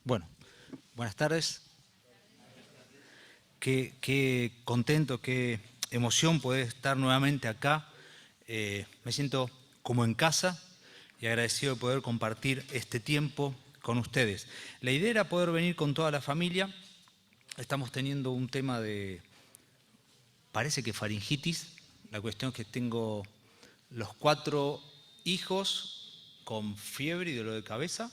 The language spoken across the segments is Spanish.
Bueno, buenas tardes. Qué contento, qué emoción poder estar nuevamente acá. Me siento como en casa y agradecido de poder compartir este tiempo con ustedes. La idea era poder venir con toda la familia. Estamos teniendo un tema de, parece que faringitis. La cuestión es que tengo los 4 hijos con fiebre y dolor de cabeza.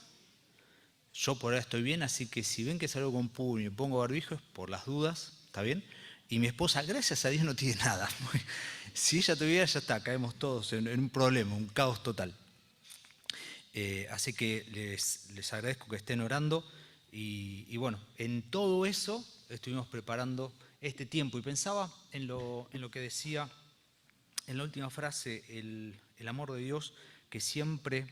Yo por ahora estoy bien, así que si ven que salgo con puño y pongo barbijo es por las dudas, ¿está bien? Y mi esposa, gracias a Dios, no tiene nada. Si ella tuviera, ya está, caemos todos en un problema, un caos total. Así que les agradezco que estén orando y bueno, en todo eso estuvimos preparando este tiempo y pensaba en lo que decía en la última frase, el amor de Dios que siempre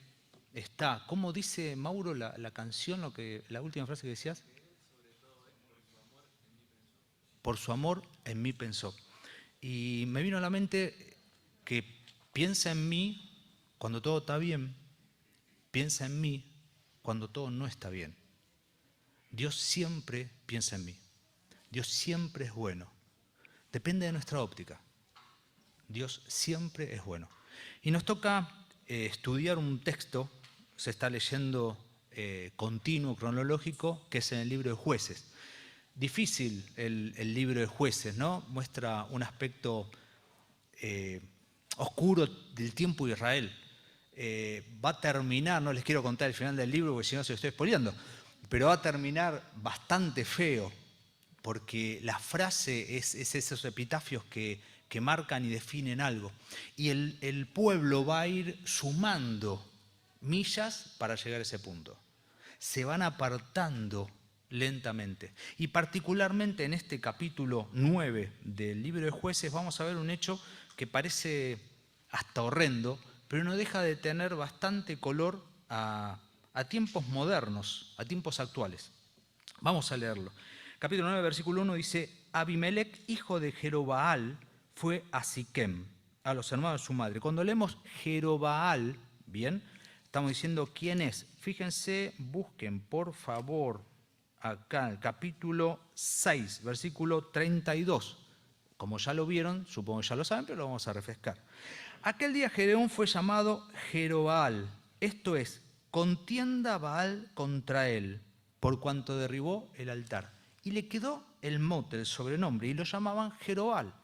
está. ¿Cómo dice Mauro la canción, la última frase que decías? Por su amor en mí pensó. Y me vino a la mente que piensa en mí cuando todo está bien, piensa en mí cuando todo no está bien. Dios siempre piensa en mí. Dios siempre es bueno. Depende de nuestra óptica. Dios siempre es bueno. Y nos toca estudiar un texto, se está leyendo continuo, cronológico, que es en el libro de Jueces. Difícil el libro de Jueces, ¿no? Muestra un aspecto oscuro del tiempo de Israel. Va a terminar, no les quiero contar el final del libro porque si no se lo estoy spoileando, pero va a terminar bastante feo, porque la frase es esos epitafios que marcan y definen algo. Y el pueblo va a ir sumando millas para llegar a ese punto. Se van apartando lentamente. Y particularmente en este capítulo 9 del libro de Jueces vamos a ver un hecho que parece hasta horrendo, pero no deja de tener bastante color a tiempos modernos, a tiempos actuales. Vamos a leerlo. Capítulo 9, versículo 1 dice: Abimelec, hijo de Jerobaal, fue a Siquem, a los hermanos de su madre. Cuando leemos Jerobaal, bien, estamos diciendo quién es. Fíjense, busquen por favor acá el capítulo 6, versículo 32. Como ya lo vieron, supongo que ya lo saben, pero lo vamos a refrescar. Aquel día Gedeón fue llamado Jerobaal, esto es, contienda Baal contra él, por cuanto derribó el altar. Y le quedó el mote, el sobrenombre, y lo llamaban Jerobaal.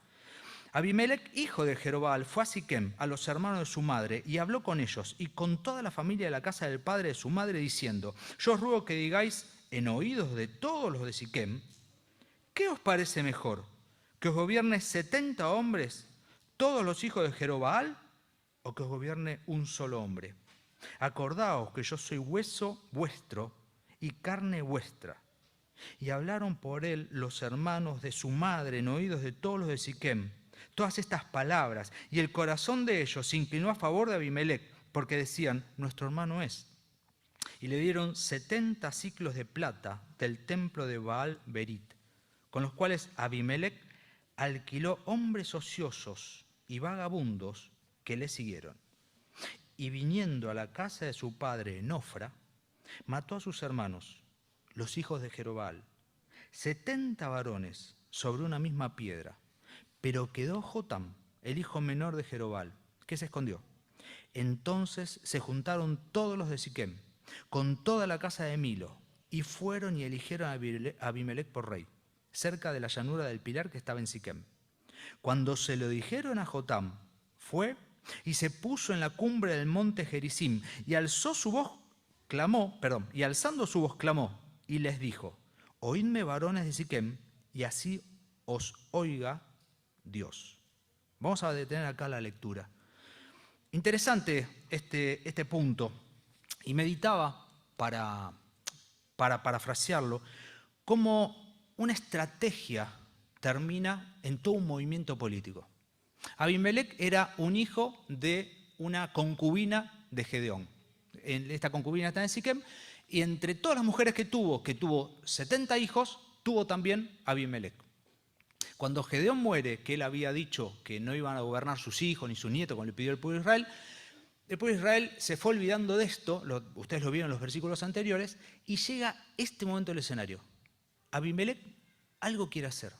Abimelec, hijo de Jerobaal, fue a Siquem, a los hermanos de su madre, y habló con ellos, y con toda la familia de la casa del padre de su madre, diciendo: yo os ruego que digáis en oídos de todos los de Siquem, ¿qué os parece mejor? ¿Que os gobierne 70 hombres, todos los hijos de Jerobaal, o que os gobierne un solo hombre? Acordaos que yo soy hueso vuestro y carne vuestra. Y hablaron por él los hermanos de su madre en oídos de todos los de Siquem todas estas palabras, y el corazón de ellos se inclinó a favor de Abimelec, porque decían: nuestro hermano es. Y le dieron 70 siclos de plata del templo de Baal Berit, con los cuales Abimelec alquiló hombres ociosos y vagabundos que le siguieron. Y viniendo a la casa de su padre en Ofra, mató a sus hermanos, los hijos de Jerobaal, 70 varones sobre una misma piedra. Pero quedó Jotam, el hijo menor de Jerobaal, que se escondió. Entonces se juntaron todos los de Siquem, con toda la casa de Milo, y fueron y eligieron a Abimelec por rey, cerca de la llanura del Pilar que estaba en Siquem. Cuando se lo dijeron a Jotam, fue y se puso en la cumbre del monte Gerizim, y alzando su voz clamó, y les dijo: oídme, varones de Siquem, y así os oiga Dios. Vamos a detener acá la lectura. Interesante este punto. Y meditaba, para parafrasearlo, cómo una estrategia termina en todo un movimiento político. Abimelec era un hijo de una concubina de Gedeón. Esta concubina está en Siquem, y entre todas las mujeres que tuvo 70 hijos, tuvo también Abimelec. Cuando Gedeón muere, que él había dicho que no iban a gobernar sus hijos ni sus nietos, como le pidió el pueblo de Israel, El pueblo de Israel se fue olvidando de esto, ustedes lo vieron en los versículos anteriores, y llega este momento del escenario. Abimelec algo quiere hacer.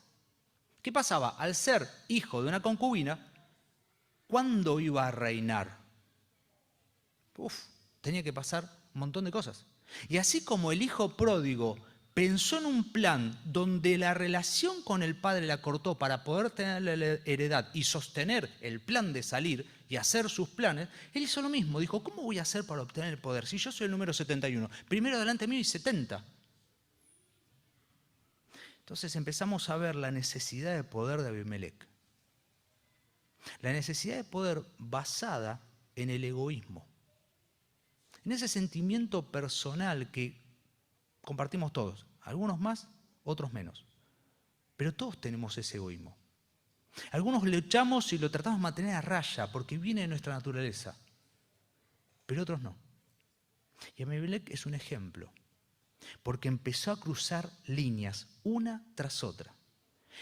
¿Qué pasaba? Al ser hijo de una concubina, ¿cuándo iba a reinar? Tenía que pasar un montón de cosas. Y así como el hijo pródigo pensó en un plan donde la relación con el padre la cortó para poder tener la heredad y sostener el plan de salir y hacer sus planes, él hizo lo mismo. Dijo, ¿cómo voy a hacer para obtener el poder? Si yo soy el número 71, primero delante mío y 70. Entonces empezamos a ver la necesidad de poder de Abimelec. La necesidad de poder basada en el egoísmo. En ese sentimiento personal que compartimos todos. Algunos más, otros menos. Pero todos tenemos ese egoísmo. Algunos luchamos y lo tratamos de mantener a raya porque viene de nuestra naturaleza. Pero otros no. Y Abimelec es un ejemplo. Porque empezó a cruzar líneas una tras otra.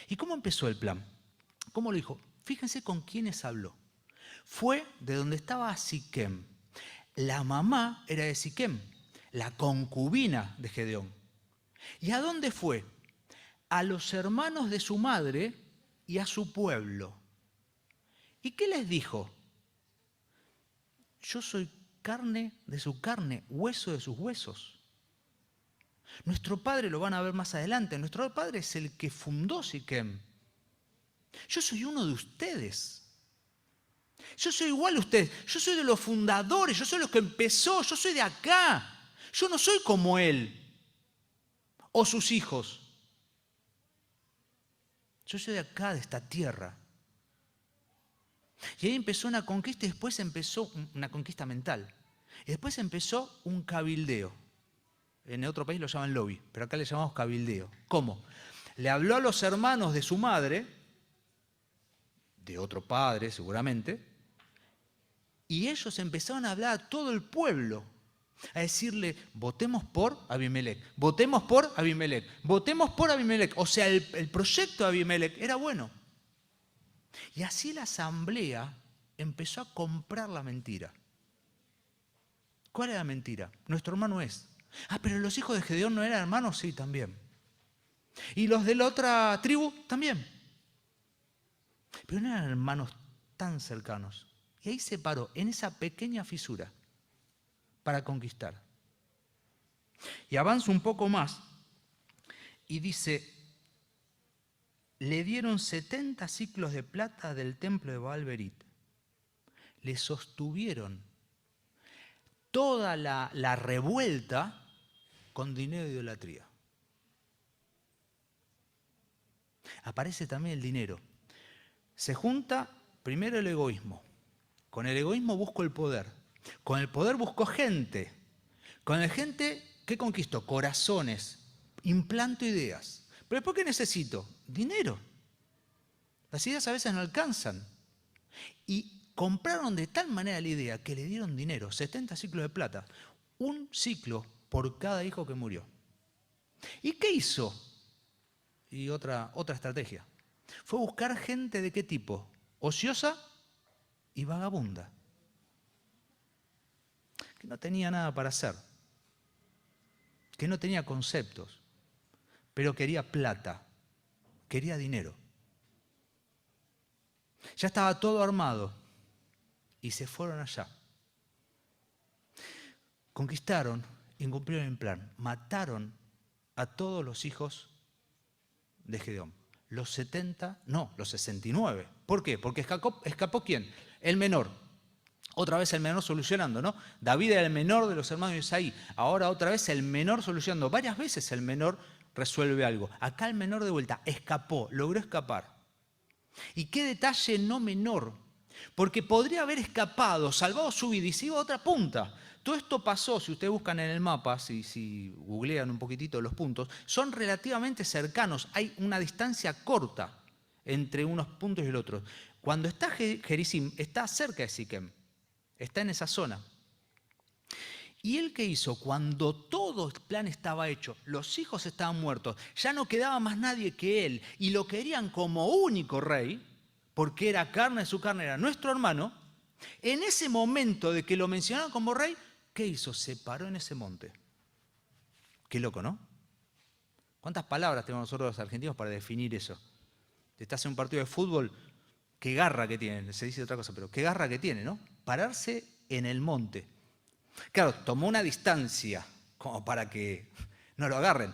¿Y cómo empezó el plan? ¿Cómo lo dijo? Fíjense con quiénes habló. Fue de donde estaba Siquem. La mamá era de Siquem, la concubina de Gedeón. ¿Y a dónde fue? A los hermanos de su madre y a su pueblo. ¿Y qué les dijo? Yo soy carne de su carne, hueso de sus huesos. Nuestro padre lo van a ver más adelante. Nuestro padre es el que fundó Siquem. Yo soy uno de ustedes. Yo soy igual a ustedes. Yo soy de los fundadores. Yo soy los que empezó. Yo soy de acá. Yo no soy como él o sus hijos. Yo soy de acá, de esta tierra. Y ahí empezó una conquista y después empezó una conquista mental. Y después empezó un cabildeo. En otro país lo llaman lobby, pero acá le llamamos cabildeo. ¿Cómo? Le habló a los hermanos de su madre, de otro padre seguramente, y ellos empezaron a hablar a todo el pueblo, a decirle, votemos por Abimelec, votemos por Abimelec, votemos por Abimelec. O sea, el proyecto de Abimelec era bueno. Y así la asamblea empezó a comprar la mentira. ¿Cuál era la mentira? Nuestro hermano es. Ah, pero los hijos de Gedeón no eran hermanos, sí, también. Y los de la otra tribu, también. Pero no eran hermanos tan cercanos. Y ahí se paró, en esa pequeña fisura, para conquistar. Y avanza un poco más y dice, le dieron 70 ciclos de plata del templo de Baal-Berit. Le sostuvieron toda la revuelta con dinero de idolatría. Aparece también el dinero. Se junta primero el egoísmo. Con el egoísmo busco el poder. Con el poder busco gente. Con la gente, ¿qué conquisto? Corazones. Implanto ideas. ¿Pero después qué necesito? Dinero. Las ideas a veces no alcanzan. Y compraron de tal manera la idea que le dieron dinero, 70 ciclos de plata. Un ciclo por cada hijo que murió. ¿Y qué hizo? Y otra estrategia. Fue buscar gente de qué tipo? Ociosa y vagabunda. Que no tenía nada para hacer. Que no tenía conceptos. Pero quería plata. Quería dinero. Ya estaba todo armado. Y se fueron allá. Conquistaron, incumplieron el plan. Mataron a todos los hijos de Gedeón. Los 70, no, los 69. ¿Por qué? Porque escapó ¿quién? El menor. Otra vez el menor solucionando, ¿no? David era el menor de los hermanos de Isaí. Ahora otra vez el menor solucionando. Varias veces el menor resuelve algo. Acá el menor de vuelta escapó, logró escapar. Y qué detalle no menor. Porque podría haber escapado, salvado su vida y se iba a otra punta. Todo esto pasó, si ustedes buscan en el mapa, si googlean un poquitito los puntos, son relativamente cercanos. Hay una distancia corta entre unos puntos y el otro. Cuando está Gerizim, está cerca de Siquem. Está en esa zona. ¿Y él qué hizo? Cuando todo el plan estaba hecho, los hijos estaban muertos, ya no quedaba más nadie que él, y lo querían como único rey, porque era carne de su carne, era nuestro hermano, En ese momento de que lo mencionaron como rey, ¿qué hizo? Se paró en ese monte. Qué loco, ¿no? ¿Cuántas palabras tenemos nosotros los argentinos para definir eso? Estás en un partido de fútbol, qué garra que tiene, se dice otra cosa, pero qué garra que tiene, ¿no? Pararse en el monte. Claro, tomó una distancia como para que no lo agarren.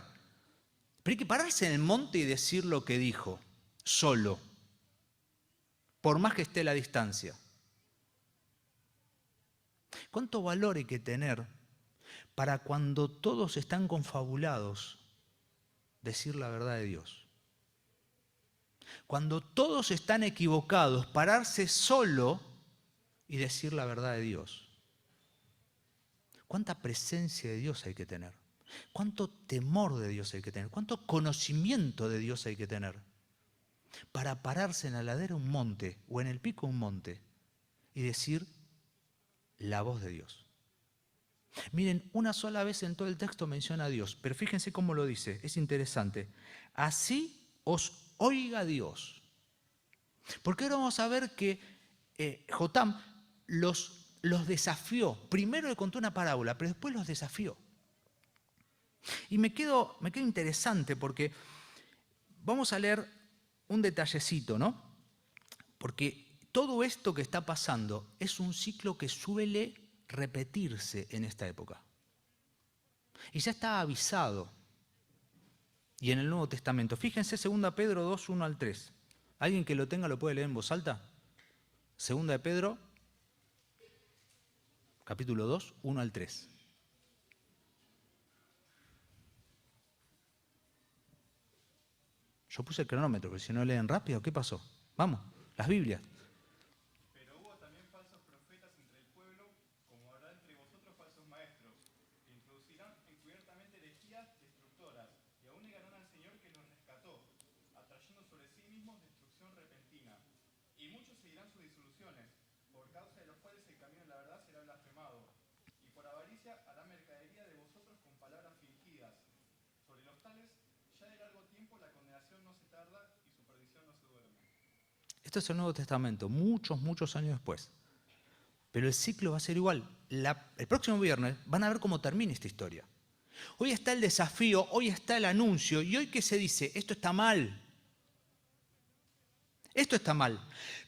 Pero hay que pararse en el monte y decir lo que dijo, solo, por más que esté la distancia. ¿Cuánto valor hay que tener para cuando todos están confabulados decir la verdad de Dios? Cuando todos están equivocados, pararse solo y decir la verdad de Dios. ¿Cuánta presencia de Dios hay que tener? ¿Cuánto temor de Dios hay que tener? ¿Cuánto conocimiento de Dios hay que tener para pararse en la ladera de un monte o en el pico de un monte y decir la voz de Dios? Miren, una sola vez en todo el texto menciona a Dios, pero fíjense cómo lo dice, es interesante. Así os oiga Dios. Porque ahora vamos a ver que Jotam los desafió. Primero le contó una parábola, pero después los desafió. Y me quedo interesante porque vamos a leer un detallecito, ¿no? Porque todo esto que está pasando es un ciclo que suele repetirse en esta época. Y ya está avisado. Y en el Nuevo Testamento. Fíjense 2 Pedro 2, 1 al 3. ¿Alguien que lo tenga lo puede leer en voz alta? 2 Pedro, capítulo 2, 1 al 3. Yo puse el cronómetro, pero si no leen rápido, ¿qué pasó? Vamos, las Biblias. Pero hubo también falsos profetas entre el pueblo, como habrá entre vosotros falsos maestros, que introducirán encubiertamente herejías destructoras, y aún negarán al Señor que los rescató, atrayendo sobre sí mismos destrucción repentina. Y muchos seguirán sus disoluciones, por causa de los cuales el camino de la verdad será blasfemado. Y por avaricia harán mercadería de vosotros con palabras fingidas. Sobre los tales, ya de largo tiempo la condenación no se tarda y su perdición no se duerme. Esto es el Nuevo Testamento, muchos años después. Pero el ciclo va a ser igual. El próximo viernes van a ver cómo termina esta historia. Hoy está el desafío, hoy está el anuncio, y hoy ¿qué se dice? Esto está mal. Esto está mal.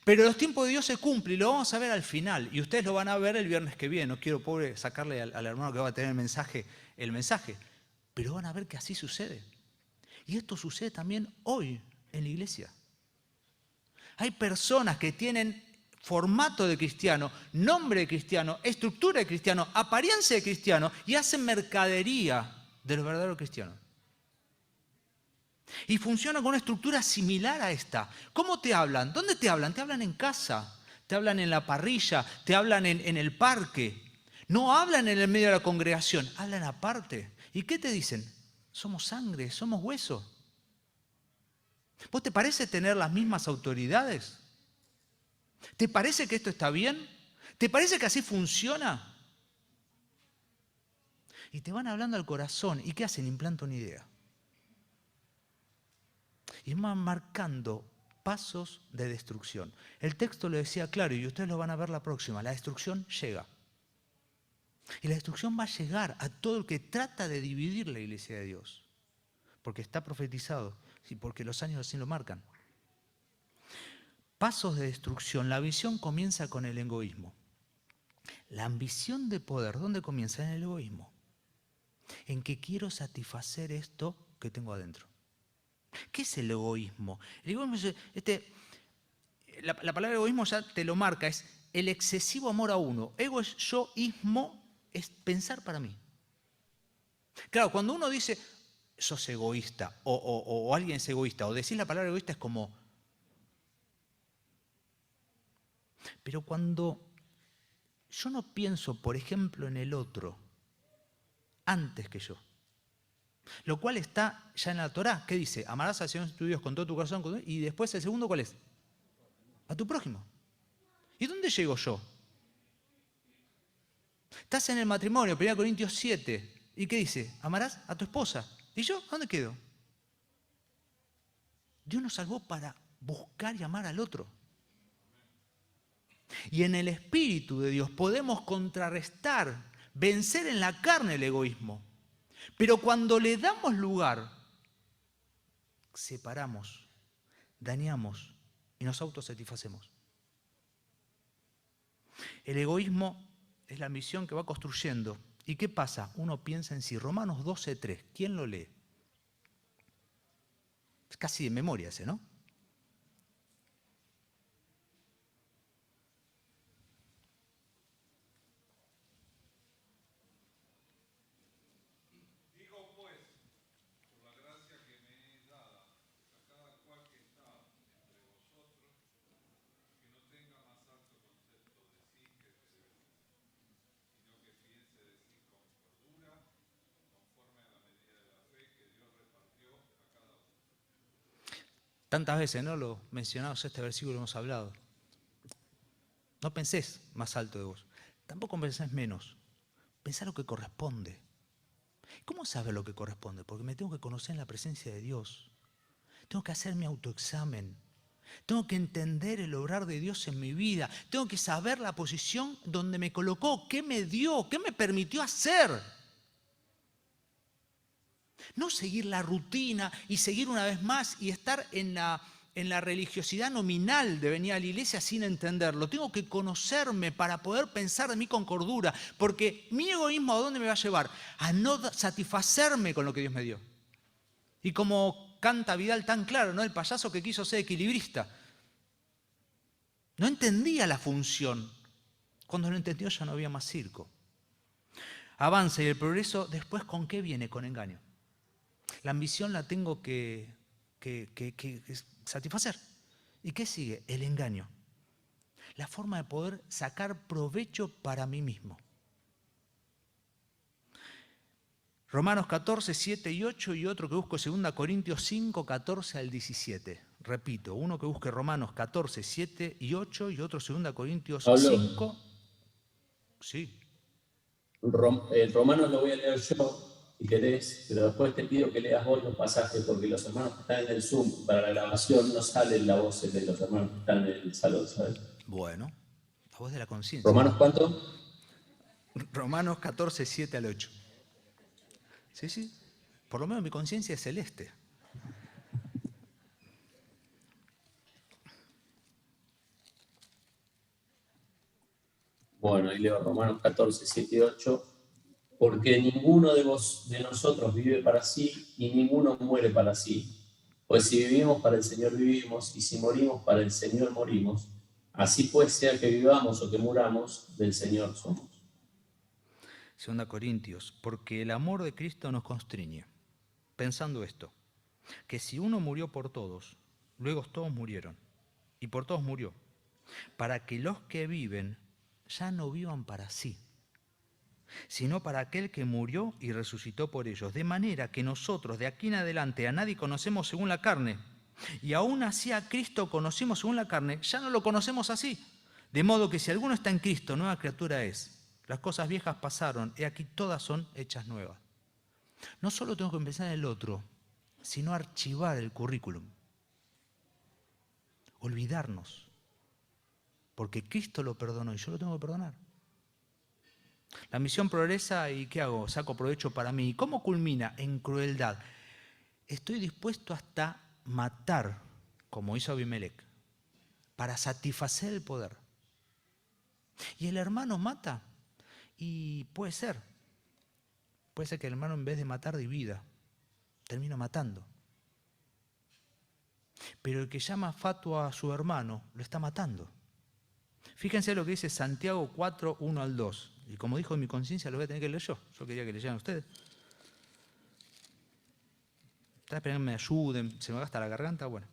Pero los tiempos de Dios se cumplen y lo vamos a ver al final. Y ustedes lo van a ver el viernes que viene. No quiero, pobre, sacarle al hermano que va a tener el mensaje. Pero van a ver que así sucede. Y esto sucede también hoy en la iglesia. Hay personas que tienen formato de cristiano, nombre de cristiano, estructura de cristiano, apariencia de cristiano y hacen mercadería de los verdaderos cristianos. Y funciona con una estructura similar a esta. ¿Cómo te hablan? ¿Dónde te hablan? Te hablan en casa, te hablan en la parrilla, te hablan en el parque. No hablan en el medio de la congregación, hablan aparte. ¿Y qué te dicen? Somos sangre, somos hueso. ¿Vos te parece tener las mismas autoridades? ¿Te parece que esto está bien? ¿Te parece que así funciona? Y te van hablando al corazón. ¿Y qué hacen? Implantan una idea. Y van marcando pasos de destrucción. El texto lo decía claro y ustedes lo van a ver la próxima. La destrucción llega. Y la destrucción va a llegar a todo el que trata de dividir la iglesia de Dios. Porque está profetizado y porque los años así lo marcan. Pasos de destrucción. La visión comienza con el egoísmo. La ambición de poder, ¿dónde comienza? En el egoísmo. En que quiero satisfacer esto que tengo adentro. ¿Qué es el egoísmo? El egoísmo es la palabra egoísmo ya te lo marca, es el excesivo amor a uno. Ego es yo, ismo es pensar para mí. Claro, cuando uno dice sos egoísta o alguien es egoísta o decir la palabra egoísta es como... Pero cuando yo no pienso, por ejemplo, en el otro antes que yo, lo cual está ya en la Torá. ¿Qué dice? Amarás al Señor tu Dios con todo tu corazón. Y después el segundo, ¿cuál es? A tu prójimo. ¿Y dónde llego yo? Estás en el matrimonio, 1 Corintios 7. ¿Y qué dice? Amarás a tu esposa. ¿Y yo? ¿Dónde quedo? Dios nos salvó para buscar y amar al otro. Y en el Espíritu de Dios podemos contrarrestar, vencer en la carne el egoísmo. Pero cuando le damos lugar, separamos, dañamos y nos autosatisfacemos. El egoísmo es la ambición que va construyendo. ¿Y qué pasa? Uno piensa en sí. Romanos 12:3. ¿Quién lo lee? Es casi de memoria ese, ¿no? Tantas veces, ¿no? Lo mencionados este versículo hemos hablado. No pensés más alto de vos. Tampoco pensés menos. Pensá lo que corresponde. ¿Cómo saber lo que corresponde? Porque me tengo que conocer en la presencia de Dios. Tengo que hacer mi autoexamen. Tengo que entender el obrar de Dios en mi vida. Tengo que saber la posición donde me colocó, qué me dio, qué me permitió hacer. No seguir la rutina y seguir una vez más y estar en la religiosidad nominal de venir a la iglesia sin entenderlo. Tengo que conocerme para poder pensar de mí con cordura, porque mi egoísmo ¿a dónde me va a llevar? A no satisfacerme con lo que Dios me dio. Y como canta Vidal tan claro, ¿no? El payaso que quiso ser equilibrista. No entendía la función. Cuando lo entendió ya no había más circo. Avanza y el progreso después ¿con qué viene? Con engaño. La ambición la tengo que satisfacer. ¿Y qué sigue? El engaño. La forma de poder sacar provecho para mí mismo. Romanos 14, 7 y 8 y otro que busco 2 Corintios 5, 14 al 17. Repito, uno que busque Romanos 14, 7 y 8 y otro 2 Corintios Pablo, 5. Sí. El Romanos lo voy a leer yo, si querés, pero después te pido que leas vos los pasajes, porque los hermanos que están en el Zoom para la grabación no salen la voz de los hermanos que están en el salón, ¿sabes? Bueno, la voz de la conciencia. ¿Romanos cuánto? Romanos 14, 7 al 8. Sí, sí. Por lo menos mi conciencia es celeste. Bueno, ahí leo Romanos 14, 7 y 8. Porque ninguno de nosotros vive para sí y ninguno muere para sí. Pues si vivimos para el Señor vivimos y si morimos para el Señor morimos. Así pues, sea que vivamos o que muramos, del Señor somos. 2 Corintios, porque el amor de Cristo nos constriñe, pensando esto, que si uno murió por todos, luego todos murieron, y por todos murió, para que los que viven ya no vivan para sí, sino para aquel que murió y resucitó por ellos, de manera que nosotros de aquí en adelante a nadie conocemos según la carne, y aún así a Cristo conocimos según la carne, ya no lo conocemos así, de modo que si alguno está en Cristo, nueva criatura es. Las cosas viejas pasaron, y aquí todas son hechas nuevas. No solo tengo que empezar en el otro, sino archivar el currículum. Olvidarnos. Porque Cristo lo perdonó y yo lo tengo que perdonar. La misión progresa y ¿qué hago? Saco provecho para mí. ¿Y cómo culmina? En crueldad. Estoy dispuesto hasta matar, como hizo Abimelech, para satisfacer el poder. ¿Y el hermano mata? Y puede ser que el hermano en vez de matar divida, termina matando. Pero el que llama fatua a su hermano, lo está matando. Fíjense lo que dice Santiago 4, 1 al 2. Y como dijo en mi conciencia, lo voy a tener que leer yo. Yo quería que leyeran ustedes. Están esperando que me ayuden, se me gasta la garganta. Bueno.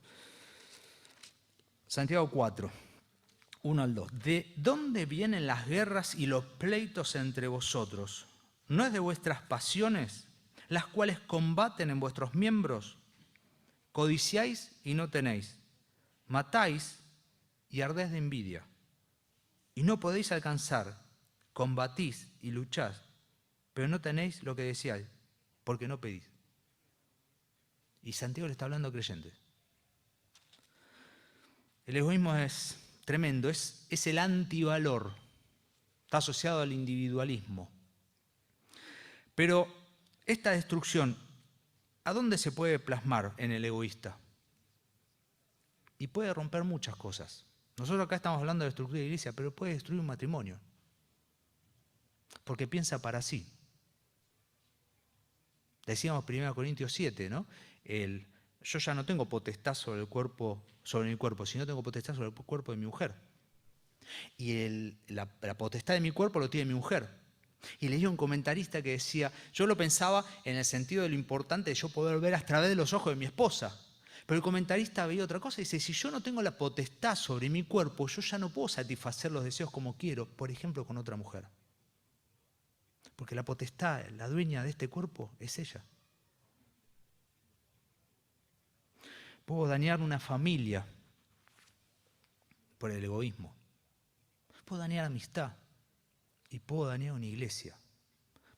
Santiago 4, 1 al 2. ¿De dónde vienen las guerras y los pleitos entre vosotros? ¿No es de vuestras pasiones, las cuales combaten en vuestros miembros? Codiciáis y no tenéis. Matáis y ardéis de envidia. Y no podéis alcanzar. Combatís y lucháis, pero no tenéis lo que deseáis, porque no pedís. Y Santiago le está hablando a creyentes. El egoísmo es tremendo, es el antivalor. Está asociado al individualismo. Pero esta destrucción, ¿a dónde se puede plasmar en el egoísta? Y puede romper muchas cosas. Nosotros acá estamos hablando de destruir la iglesia, pero puede destruir un matrimonio. Porque piensa para sí. Decíamos 1 Corintios 7, ¿no? Yo ya no tengo potestad sobre mi cuerpo, sino tengo potestad sobre el cuerpo de mi mujer. Y la potestad de mi cuerpo lo tiene mi mujer. Y leí un comentarista que decía, yo lo pensaba en el sentido de lo importante de yo poder ver a través de los ojos de mi esposa. Pero el comentarista veía otra cosa y dice, si yo no tengo la potestad sobre mi cuerpo, yo ya no puedo satisfacer los deseos como quiero, por ejemplo, con otra mujer. Porque la potestad, la dueña de este cuerpo, es ella. Puedo dañar una familia por el egoísmo. Puedo dañar amistad y puedo dañar una iglesia.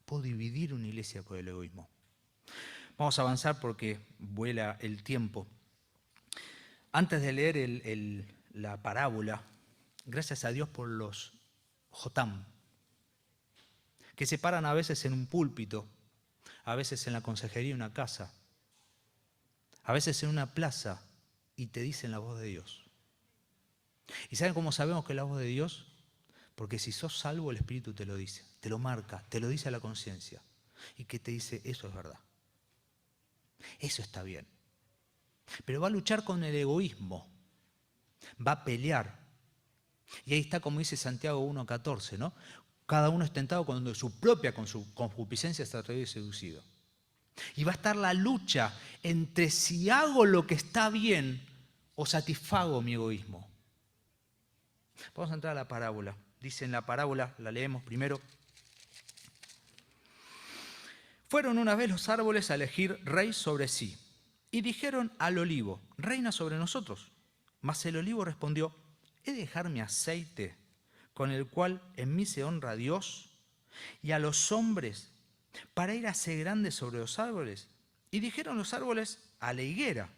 Puedo dividir una iglesia por el egoísmo. Vamos a avanzar porque vuela el tiempo. Antes de leer la parábola, gracias a Dios por los Jotam, que se paran a veces en un púlpito, a veces en la consejería de una casa, a veces en una plaza y te dicen la voz de Dios. ¿Y saben cómo sabemos que es la voz de Dios? Porque si sos salvo, el Espíritu te lo dice, te lo marca, te lo dice a la conciencia. Y que te dice, eso es verdad. Eso está bien. Pero va a luchar con el egoísmo. Va a pelear. Y ahí está como dice Santiago 1:14, ¿no? Cada uno es tentado cuando su propia concupiscencia está atraído y seducido. Y va a estar la lucha entre si hago lo que está bien o satisfago mi egoísmo. Vamos a entrar a la parábola. Dice en la parábola, la leemos primero. Fueron una vez los árboles a elegir rey sobre sí, y dijeron al olivo, reina sobre nosotros. Mas el olivo respondió, ¿he de dejar mi aceite, con el cual en mí se honra a Dios, y a los hombres, para ir a ser grande sobre los árboles? Y dijeron los árboles a la higuera,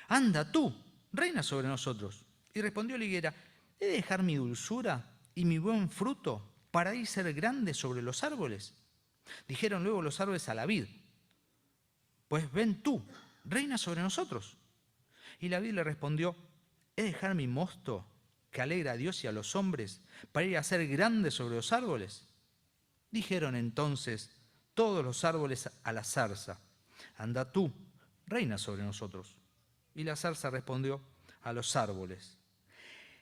anda tú, reina sobre nosotros. Y respondió la higuera, ¿he de dejar mi dulzura y mi buen fruto para ir a ser grande sobre los árboles? Dijeron luego los árboles a la vid, pues ven tú, reina sobre nosotros. Y la vid le respondió, ¿he de dejar mi mosto que alegra a Dios y a los hombres para ir a ser grande sobre los árboles? Dijeron entonces todos los árboles a la zarza, anda tú, reina sobre nosotros. Y la zarza respondió a los árboles,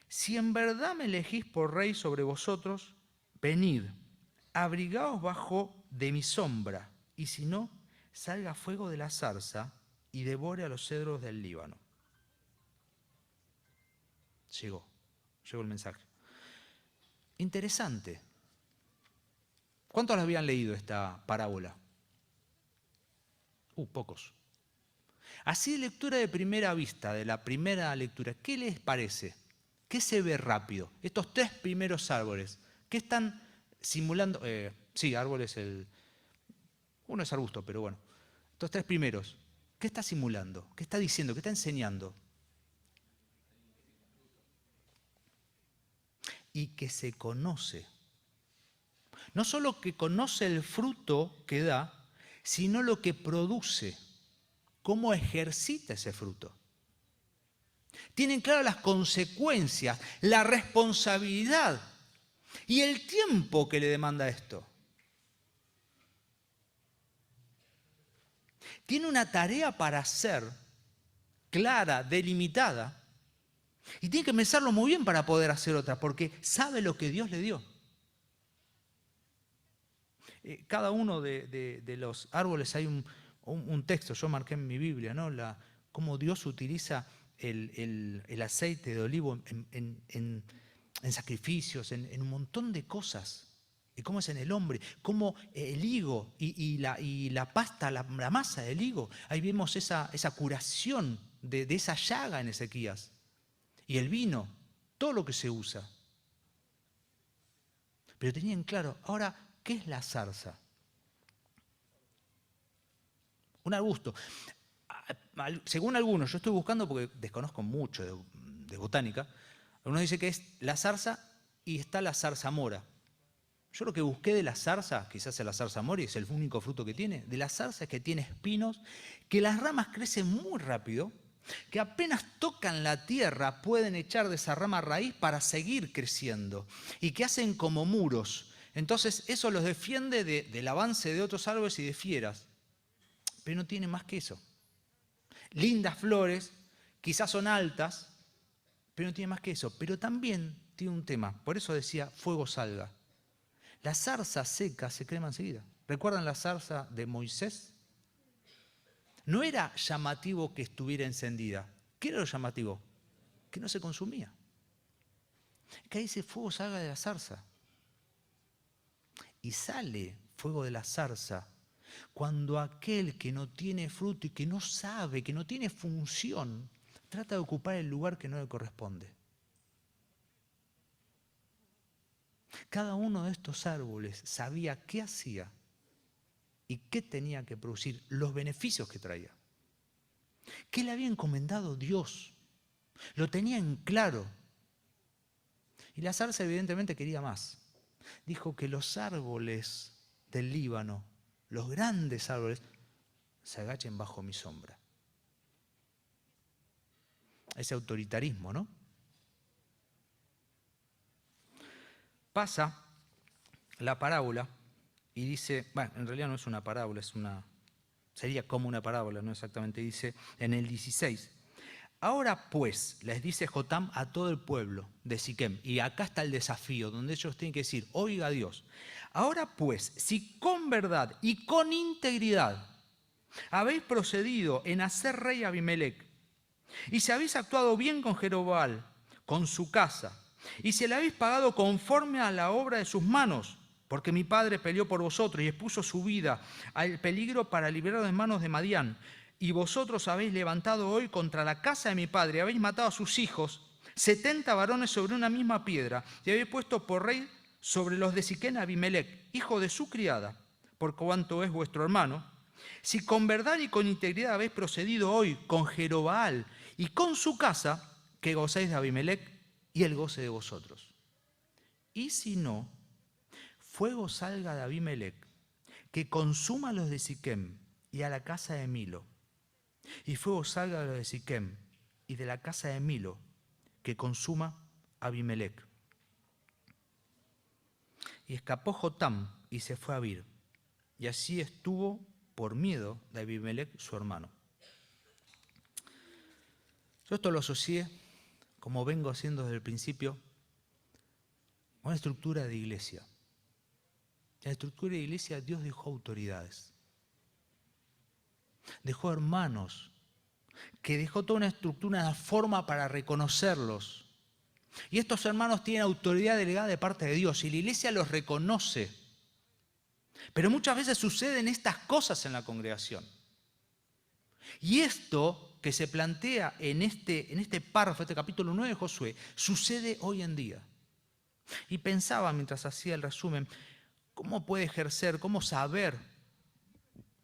si en verdad me elegís por rey sobre vosotros, venid, abrigaos bajo de mi sombra, y si no, salga fuego de la zarza y devore a los cedros del Líbano. Llegó el mensaje. Interesante. ¿Cuántos la habían leído esta parábola? Pocos. Así de lectura de primera vista, de la primera lectura, ¿qué les parece? ¿Qué se ve rápido? Estos tres primeros árboles, ¿qué están simulando? Sí, árboles, uno es arbusto, pero bueno. Estos tres primeros, ¿qué está simulando? ¿Qué está diciendo? ¿Qué está enseñando? Y que se conoce. No solo que conoce el fruto que da, sino lo que produce, cómo ejercita ese fruto. Tienen claras las consecuencias, la responsabilidad y el tiempo que le demanda esto. Tiene una tarea para hacer clara, delimitada, y tiene que pensarlo muy bien para poder hacer otra, porque sabe lo que Dios le dio. Cada uno de los árboles hay un texto, yo marqué en mi Biblia, ¿no? Cómo Dios utiliza el aceite de olivo en sacrificios, en un montón de cosas. Y cómo es en el hombre, cómo el higo y la pasta, la masa del higo, ahí vemos esa curación de esa llaga en Ezequías. Y el vino, todo lo que se usa. Pero tenían claro, ahora, ¿qué es la zarza? Un arbusto. Según algunos, yo estoy buscando porque desconozco mucho de botánica, Uno dice que es la zarza y está la zarzamora. Yo lo que busqué de la zarza, quizás es la zarzamora y es el único fruto que tiene, de la zarza es que tiene espinos, que las ramas crecen muy rápido, que apenas tocan la tierra pueden echar de esa rama raíz para seguir creciendo y que hacen como muros. Entonces eso los defiende del avance de otros árboles y de fieras. Pero no tiene más que eso. Lindas flores, quizás son altas, pero no tiene más que eso. Pero también tiene un tema, por eso decía fuego salga. La zarza seca se quema enseguida. ¿Recuerdan la zarza de Moisés? No era llamativo que estuviera encendida. ¿Qué era lo llamativo? Que no se consumía. Que ahí ese fuego salga de la zarza. Y sale fuego de la zarza cuando aquel que no tiene fruto y que no sabe, que no tiene función, trata de ocupar el lugar que no le corresponde. Cada uno de estos árboles sabía qué hacía y qué tenía que producir, los beneficios que traía. ¿Qué le había encomendado Dios? Lo tenía en claro. Y la zarza evidentemente quería más. Dijo que los árboles del Líbano, los grandes árboles, se agachen bajo mi sombra. Ese autoritarismo, ¿no? Pasa la parábola y dice, bueno, en realidad no es una parábola, sería como una parábola, no exactamente, dice en el 16. Ahora pues, les dice Jotam a todo el pueblo de Siquem, y acá está el desafío, donde ellos tienen que decir, oiga Dios, ahora pues, si con verdad y con integridad habéis procedido en hacer rey a Abimelec, y si habéis actuado bien con Jerobbaal, con su casa, y si le habéis pagado conforme a la obra de sus manos, porque mi padre peleó por vosotros y expuso su vida al peligro para liberaros de manos de Madián, y vosotros habéis levantado hoy contra la casa de mi padre, habéis matado a sus hijos, 70 varones sobre una misma piedra, y habéis puesto por rey sobre los de Siquem a Abimelec, hijo de su criada, por cuanto es vuestro hermano. Si con verdad y con integridad habéis procedido hoy con Jerobbaal y con su casa, que gozáis de Abimelec y él goce de vosotros. Y si no, fuego salga de Abimelec, que consuma a los de Siquem y a la casa de Milo. Y fuego salga de los de Siquem y de la casa de Milo, que consuma a Abimelec. Y escapó Jotam y se fue a Abir. Y así estuvo por miedo de Abimelec, su hermano. Yo esto lo asocié, como vengo haciendo desde el principio, a una estructura de iglesia. En la estructura de iglesia Dios dejó autoridades. Dejó hermanos, que dejó toda una estructura, una forma para reconocerlos. Y estos hermanos tienen autoridad delegada de parte de Dios y la iglesia los reconoce. Pero muchas veces suceden estas cosas en la congregación. Y esto que se plantea en este párrafo, este capítulo 9 de Josué, sucede hoy en día. Y pensaba mientras hacía el resumen, ¿cómo puede ejercer, cómo saber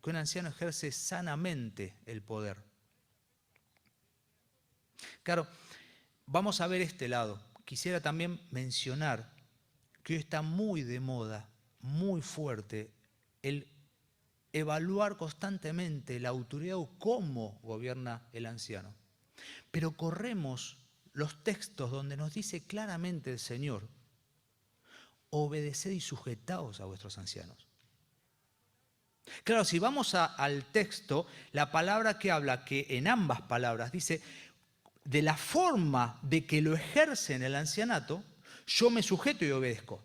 que un anciano ejerce sanamente el poder? Claro, vamos a ver este lado. Quisiera también mencionar que hoy está muy de moda, muy fuerte, el evaluar constantemente la autoridad o cómo gobierna el anciano. Pero corremos los textos donde nos dice claramente el Señor, obedeced y sujetaos a vuestros ancianos. Claro, si vamos al texto, la palabra que habla, que en ambas palabras dice, de la forma de que lo ejercen el ancianato, yo me sujeto y obedezco.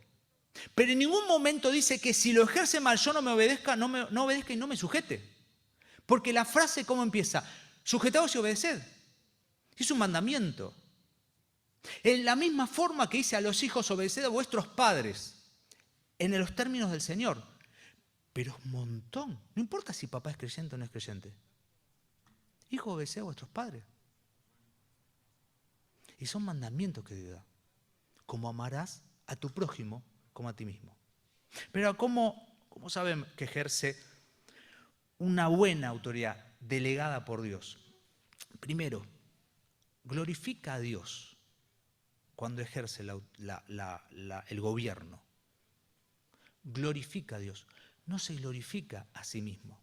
Pero en ningún momento dice que si lo ejerce mal yo no me obedezca, no obedezca y no me sujete. Porque la frase, ¿cómo empieza? Sujetaos y obedeced. Es un mandamiento. En la misma forma que dice a los hijos, obedeced a vuestros padres, en los términos del Señor. Pero es un montón. No importa si papá es creyente o no es creyente. Hijo, obedeced a vuestros padres. Y son mandamientos que Dios da. Como amarás a tu prójimo como a ti mismo. Pero ¿cómo saben que ejerce una buena autoridad delegada por Dios? Primero, glorifica a Dios cuando ejerce el gobierno, glorifica a Dios, no se glorifica a sí mismo.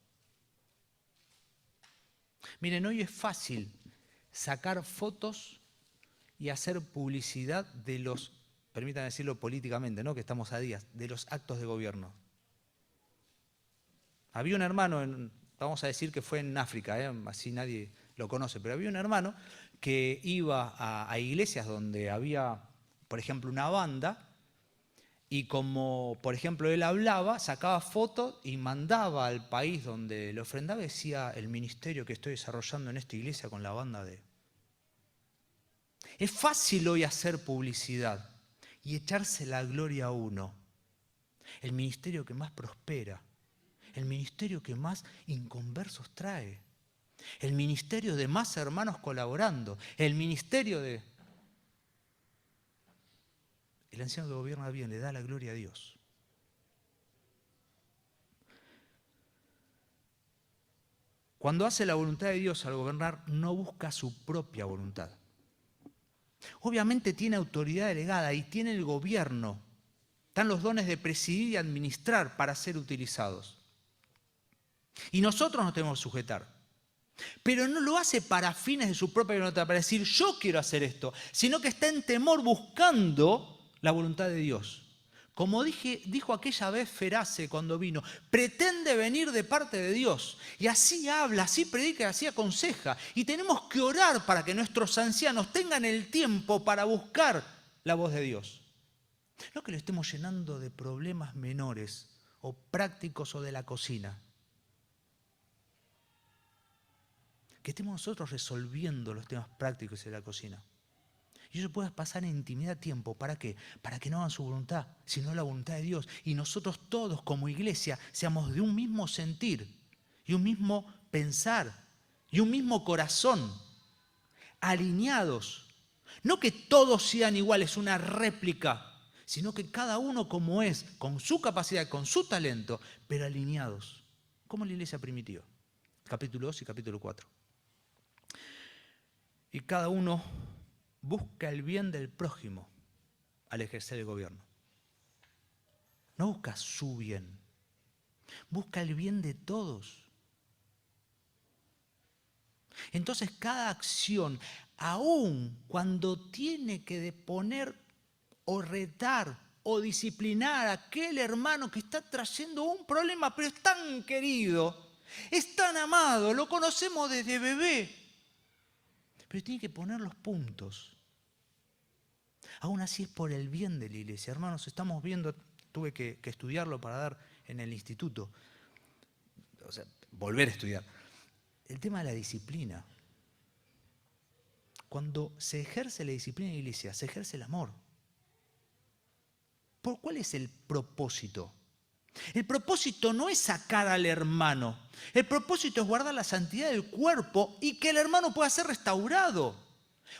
Miren, hoy es fácil sacar fotos y hacer publicidad de los, permítanme decirlo políticamente, ¿no?, que estamos a días, de los actos de gobierno. Había un hermano, vamos a decir que fue en África, así nadie lo conoce, pero había un hermano que iba a iglesias donde había, por ejemplo, una banda, y como, por ejemplo, él hablaba, sacaba fotos y mandaba al país donde le ofrendaba y decía: el ministerio que estoy desarrollando en esta iglesia con la banda de... Es fácil hoy hacer publicidad y echarse la gloria a uno. El ministerio que más prospera, el ministerio que más inconversos trae, el ministerio de más hermanos colaborando, el ministerio de... El anciano que gobierna bien le da la gloria a Dios. Cuando hace la voluntad de Dios al gobernar, no busca su propia voluntad. Obviamente tiene autoridad delegada y tiene el gobierno. Están los dones de presidir y administrar para ser utilizados. Y nosotros nos tenemos que sujetar. Pero no lo hace para fines de su propia voluntad, para decir yo quiero hacer esto, sino que está en temor buscando la voluntad de Dios. Como dijo aquella vez Ferace cuando vino, pretende venir de parte de Dios. Y así habla, así predica, y así aconseja. Y tenemos que orar para que nuestros ancianos tengan el tiempo para buscar la voz de Dios. No que lo estemos llenando de problemas menores o prácticos o de la cocina. Que estemos nosotros resolviendo los temas prácticos de la cocina. Y ellos puedan pasar en intimidad tiempo. ¿Para qué? Para que no hagan su voluntad, sino la voluntad de Dios. Y nosotros todos como iglesia seamos de un mismo sentir y un mismo pensar y un mismo corazón, alineados. No que todos sean iguales, una réplica, sino que cada uno como es, con su capacidad, con su talento, pero alineados, como la iglesia primitiva. Capítulo 2 y capítulo 4. Y cada uno busca el bien del prójimo al ejercer el gobierno. No busca su bien, busca el bien de todos. Entonces cada acción, aun cuando tiene que deponer o retar o disciplinar a aquel hermano que está trayendo un problema, pero es tan querido, es tan amado, lo conocemos desde bebé, pero tiene que poner los puntos. Aún así es por el bien de la iglesia. Hermanos, estamos viendo, tuve que estudiarlo para dar en el instituto, o sea, volver a estudiar, el tema de la disciplina. Cuando se ejerce la disciplina en la iglesia, se ejerce el amor. ¿Cuál es el propósito? El propósito no es sacar al hermano. El propósito es guardar la santidad del cuerpo y que el hermano pueda ser restaurado.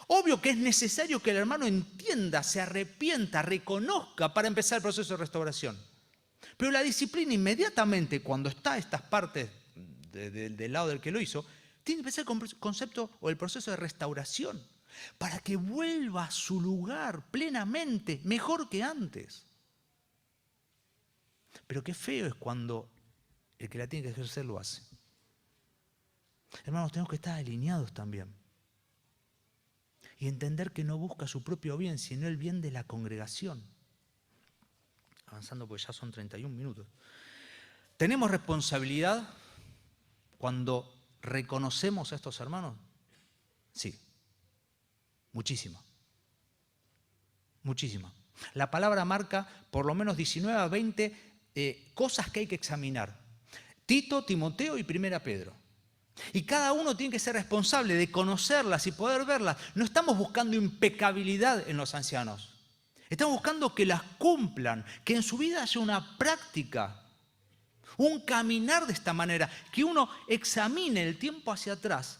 Obvio que es necesario que el hermano entienda, se arrepienta, reconozca para empezar el proceso de restauración. Pero la disciplina inmediatamente, cuando está estas partes del lado del que lo hizo, tiene que empezar el concepto o el proceso de restauración para que vuelva a su lugar plenamente, mejor que antes. Pero qué feo es cuando el que la tiene que ejercer lo hace. Hermanos, tenemos que estar alineados también. Y entender que no busca su propio bien, sino el bien de la congregación. Avanzando porque ya son 31 minutos. ¿Tenemos responsabilidad cuando reconocemos a estos hermanos? Sí. Muchísima. Muchísima. La palabra marca por lo menos 19 a 20 cosas que hay que examinar. Tito, Timoteo y 1 Pedro. Y cada uno tiene que ser responsable de conocerlas y poder verlas. No estamos buscando impecabilidad en los ancianos. Estamos buscando que las cumplan, que en su vida haya una práctica, un caminar de esta manera, que uno examine el tiempo hacia atrás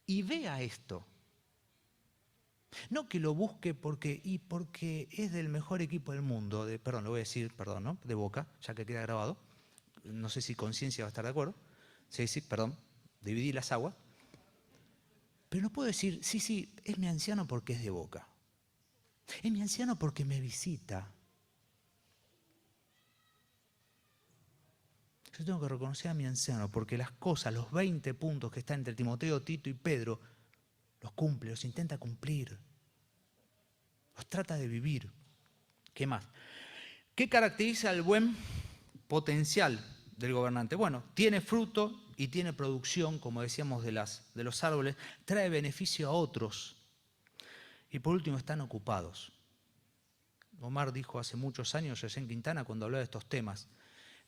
y vea esto. No que lo busque porque es del mejor equipo del mundo, de Boca, ya que queda grabado. No sé si Conciencia va a estar de acuerdo. Sí, dividí las aguas. Pero no puedo decir, sí, es mi anciano porque es de Boca. Es mi anciano porque me visita. Yo tengo que reconocer a mi anciano porque las cosas, los 20 puntos que están entre Timoteo, Tito y Pedro, los cumple, los intenta cumplir. Los trata de vivir. ¿Qué más? ¿Qué caracteriza al buen potencial del gobernante? Bueno, tiene fruto y tiene producción, como decíamos, de los árboles, trae beneficio a otros. Y por último, están ocupados. Omar dijo hace muchos años, allá en Quintana, cuando hablaba de estos temas,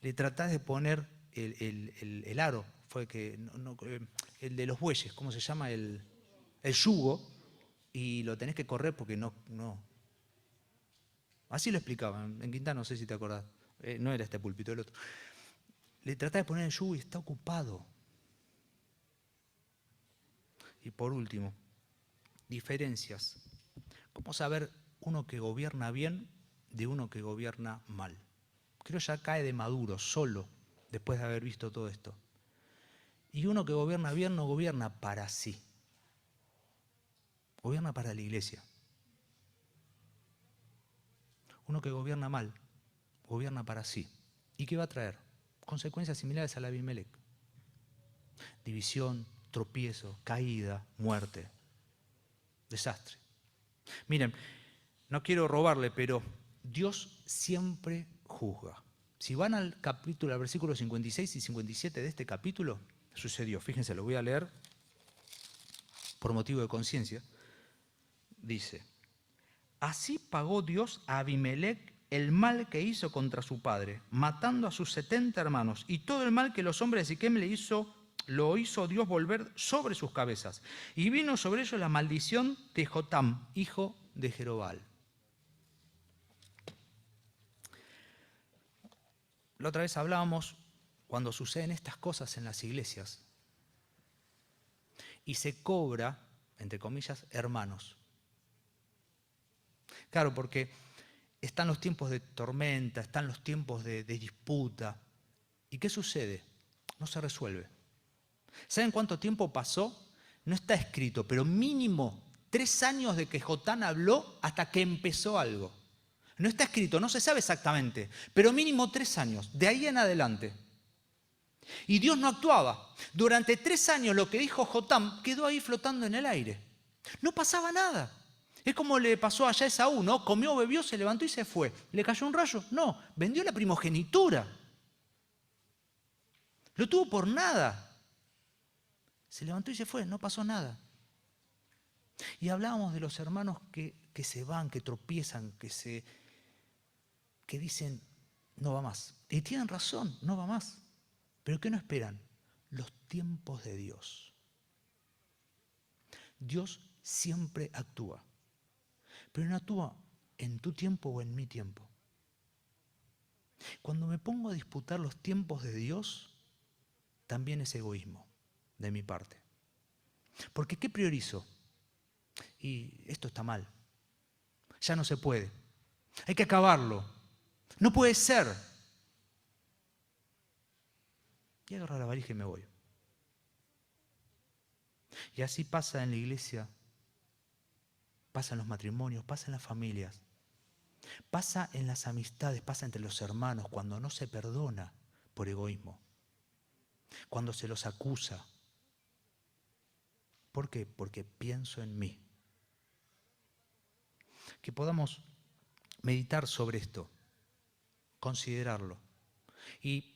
le tratás de poner el aro, el de los bueyes, ¿cómo se llama? El yugo, y lo tenés que correr porque no. Así lo explicaban, en Quintana, no sé si te acordás, no era este púlpito, el otro. Le tratás de poner el yugo y está ocupado. Y por último, diferencias. ¿Cómo saber uno que gobierna bien de uno que gobierna mal? Creo ya cae de maduro, solo, después de haber visto todo esto. Y uno que gobierna bien no gobierna para sí. Gobierna para la iglesia. Uno que gobierna mal, gobierna para sí. ¿Y qué va a traer? Consecuencias similares a la de Abimelec. División, tropiezo, caída, muerte. Desastre. Miren, no quiero robarle, pero Dios siempre juzga. Si van al versículo 56 y 57 de este capítulo, sucedió. Fíjense, lo voy a leer por motivo de conciencia. Dice: así pagó Dios a Abimelec el mal que hizo contra su padre, matando a sus 70 hermanos, y todo el mal que los hombres de Siquem lo hizo Dios volver sobre sus cabezas. Y vino sobre ellos la maldición de Jotam, hijo de Jerobal. La otra vez hablábamos cuando suceden estas cosas en las iglesias y se cobra, entre comillas, hermanos. Claro, porque están los tiempos de tormenta, están los tiempos de disputa. ¿Y qué sucede? No se resuelve. ¿Saben cuánto tiempo pasó? No está escrito, pero mínimo 3 años de que Jotán habló hasta que empezó algo. No está escrito, no se sabe exactamente, pero mínimo 3 años, de ahí en adelante. Y Dios no actuaba. Durante 3 años lo que dijo Jotam quedó ahí flotando en el aire. No pasaba nada. Es como le pasó allá a Esaú, ¿no? Comió, bebió, se levantó y se fue. ¿Le cayó un rayo? No, vendió la primogenitura. Lo tuvo por nada. Se levantó y se fue, no pasó nada. Y hablábamos de los hermanos que se van, que tropiezan, que dicen, no va más. Y tienen razón, no va más. ¿Pero qué no esperan? Los tiempos de Dios. Dios siempre actúa. Pero no actúa en tu tiempo o en mi tiempo. Cuando me pongo a disputar los tiempos de Dios, también es egoísmo de mi parte. Porque ¿qué priorizo? Y esto está mal. Ya no se puede. Hay que acabarlo. No puede ser. Y agarro la valija y me voy. Y así pasa en la iglesia, pasa en los matrimonios, pasa en las familias, pasa en las amistades, pasa entre los hermanos, cuando no se perdona por egoísmo, cuando se los acusa. ¿Por qué? Porque pienso en mí. Que podamos meditar sobre esto, considerarlo. Y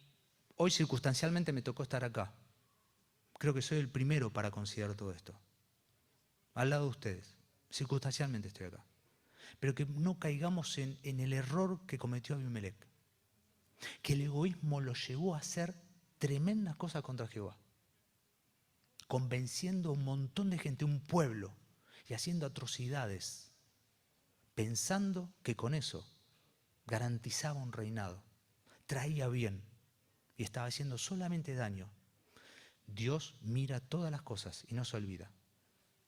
hoy circunstancialmente me tocó estar acá. Creo que soy el primero para considerar todo esto. Al lado de ustedes. Circunstancialmente estoy acá. Pero que no caigamos en el error que cometió Abimelec. Que el egoísmo lo llevó a hacer tremendas cosas contra Jehová. Convenciendo a un montón de gente, un pueblo, y haciendo atrocidades. Pensando que con eso garantizaba un reinado. Traía bien. Y estaba haciendo solamente daño. Dios mira todas las cosas y no se olvida.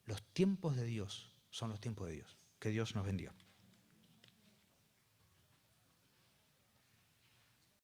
Los tiempos de Dios son los tiempos de Dios. Que Dios nos bendiga.